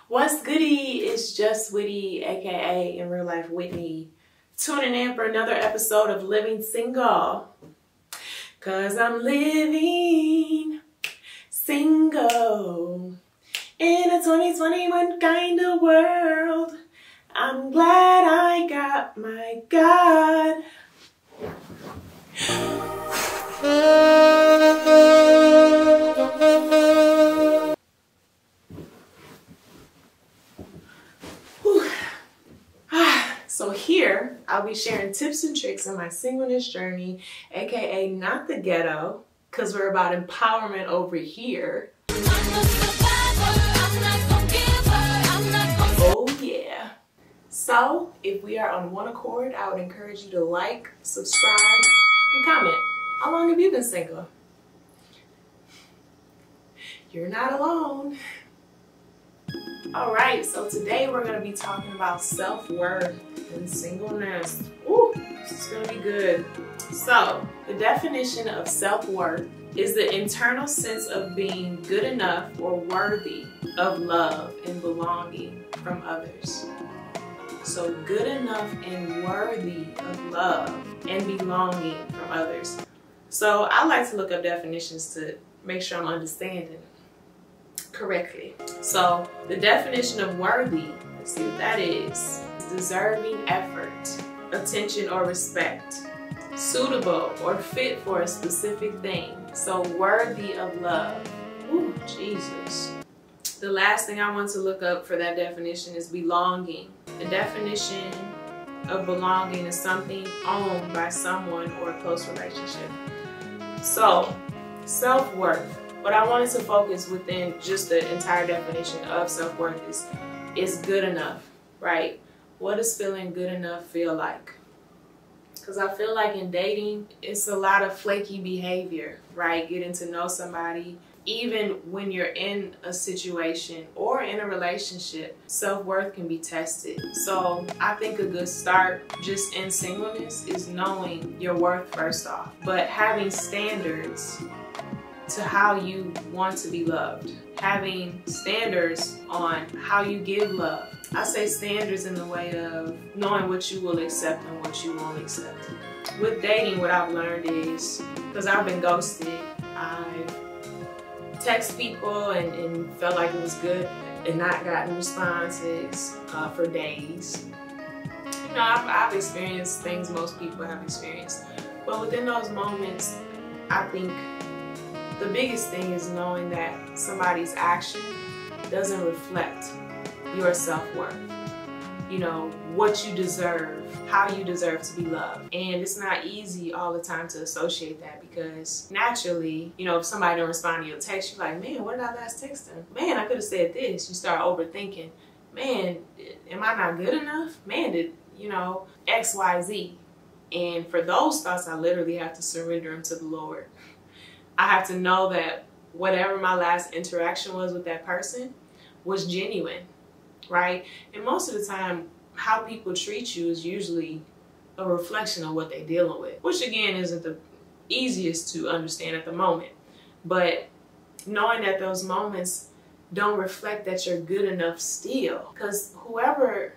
What's goody? It's just Witty, aka in real life Whitney, tuning in for another episode of Living Single. Cause I'm living single in a 2021 kind of world. I'm glad I got my God. So here, I'll be sharing tips and tricks in my singleness journey, aka not the ghetto, because we're about empowerment over here. Oh yeah. So, if we are on one accord, I would encourage you to like, subscribe, and comment. How long have you been single? You're not alone. Alright, so today we're going to be talking about self-worth and singleness. Ooh, this is going to be good. So, the definition of self-worth is the internal sense of being good enough or worthy of love and belonging from others. So, good enough and worthy of love and belonging from others. So, I like to look up definitions to make sure I'm understanding correctly. So the definition of worthy, let's see what that is. Deserving effort, attention or respect, suitable or fit for a specific thing. So worthy of love. Ooh, Jesus. The last thing I want to look up for that definition is belonging. The definition of belonging is something owned by someone or a close relationship. So self-worth. What I wanted to focus within just the entire definition of self-worth is good enough, right? What does feeling good enough feel like? Because I feel like in dating, it's a lot of flaky behavior, right? Getting to know somebody, even when you're in a situation or in a relationship, self-worth can be tested. So I think a good start just in singleness is knowing your worth first off, but having standards to how you want to be loved. Having standards on how you give love. I say standards in the way of knowing what you will accept and what you won't accept. With dating, what I've learned is, because I've been ghosted, I've texted people and felt like it was good and not gotten responses for days. You know, I've experienced things most people have experienced. But within those moments, I think the biggest thing is knowing that somebody's action doesn't reflect your self-worth. You know, what you deserve, how you deserve to be loved. And it's not easy all the time to associate that because naturally, you know, if somebody don't respond to your text, you're like, man, what did I last text them? Man, I could have said this. You start overthinking. Man, am I not good enough? Man, did, you know, X, Y, Z. And for those thoughts, I literally have to surrender them to the Lord. I have to know that whatever my last interaction was with that person was genuine, right? And most of the time, how people treat you is usually a reflection of what they're dealing with, which again isn't the easiest to understand at the moment. But knowing that those moments don't reflect that you're good enough still, because whoever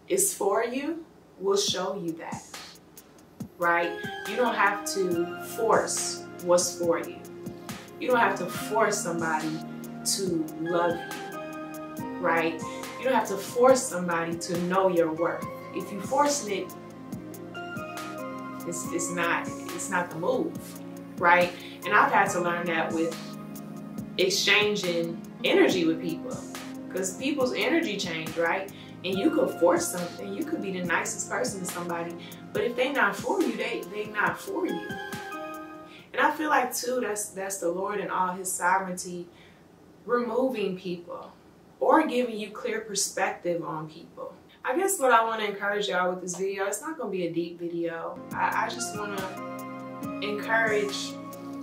is for you will show you that, right? You don't have to force what's for you. You don't have to force somebody to love you, right? You don't have to force somebody to know your worth. If you force it, it's not the move, right? And I've had to learn that with exchanging energy with people, because people's energy change, right? And you could force something. You could be the nicest person to somebody, but if they're not for you, they not for you. And I feel like too, that's the Lord in all his sovereignty removing people or giving you clear perspective on people. I guess what I want to encourage y'all with this video, it's not going to be a deep video. I just want to encourage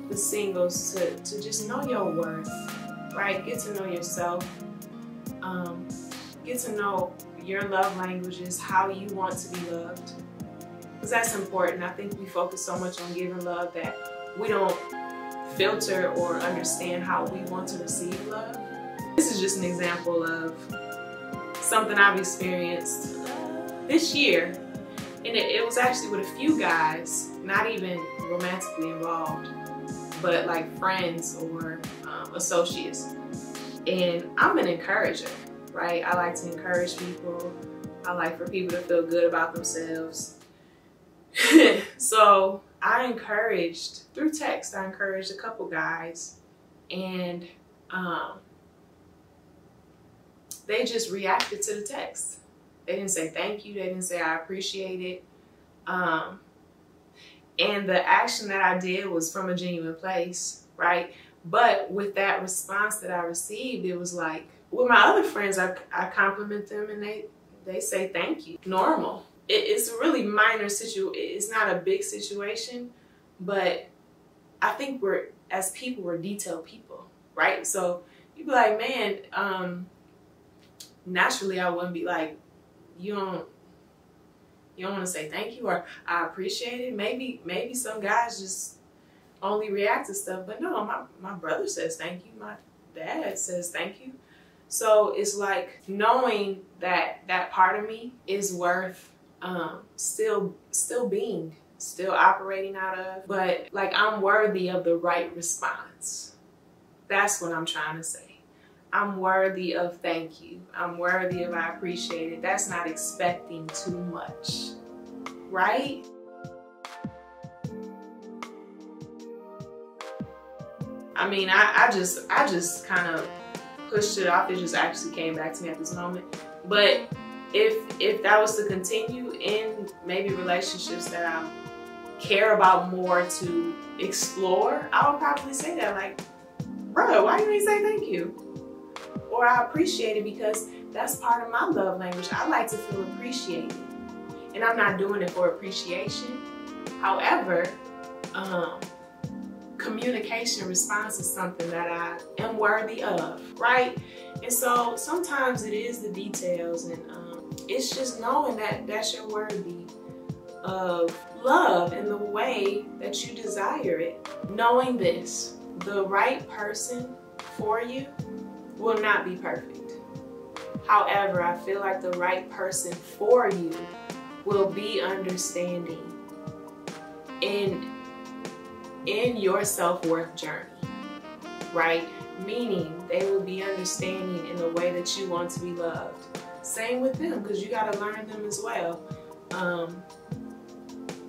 the singles to just know your worth, right? Get to know yourself. Get to know your love languages, how you want to be loved. Because that's important. I think we focus so much on giving love that we don't filter or understand how we want to receive love. This is just an example of something I've experienced this year. And it was actually with a few guys, not even romantically involved, but like friends or associates. And I'm an encourager, right? I like to encourage people. I like for people to feel good about themselves. So I encouraged, through text, I encouraged a couple guys, and they just reacted to the text. They didn't say thank you. They didn't say I appreciate it. And the action that I did was from a genuine place, right? But with that response that I received, it was like, with my other friends, I compliment them and they say thank you. Normal. It's a really minor situation. It's not a big situation, but I think as people, we're detailed people, right? So you'd be like, man, naturally I wouldn't be like, you don't want to say thank you or I appreciate it. Maybe some guys just only react to stuff, but no, my brother says thank you. My dad says thank you. So it's like knowing that that part of me is worth still operating out of, but like I'm worthy of the right response. That's what I'm trying to say. I'm worthy of thank you. I'm worthy of I appreciate it. That's not expecting too much, right? I mean, I just kind of pushed it off. It just actually came back to me at this moment. But if that was to continue in maybe relationships that I care about more to explore, I would probably say that, like, bro, why you ain't say thank you? Or I appreciate it, because that's part of my love language. I like to feel appreciated. And I'm not doing it for appreciation. However, communication response is something that I am worthy of, right? And so sometimes it is the details, and it's just knowing that you're worthy of love in the way that you desire it. Knowing this, the right person for you will not be perfect. However, I feel like the right person for you will be understanding in your self-worth journey, right? Meaning they will be understanding in the way that you want to be loved. Same with them, because you got to learn them as well.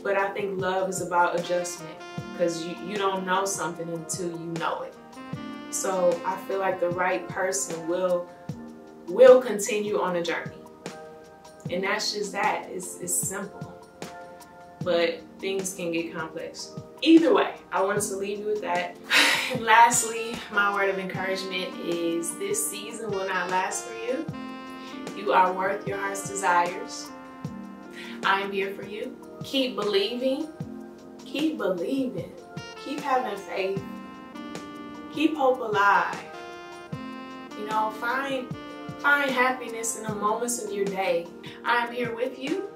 But I think love is about adjustment, because you don't know something until you know it. So I feel like the right person will continue on a journey. And that's just that. It's simple. But things can get complex. Either way, I wanted to leave you with that. And lastly, my word of encouragement is this season will not last for you. You are worth your heart's desires. I am here for you. Keep believing. Keep believing. Keep having faith. Keep hope alive. You know, find happiness in the moments of your day. I am here with you.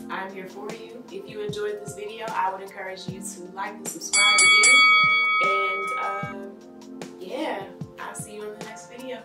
I am here for you. If you enjoyed this video, I would encourage you to like and subscribe again. And yeah, I'll see you in the next video.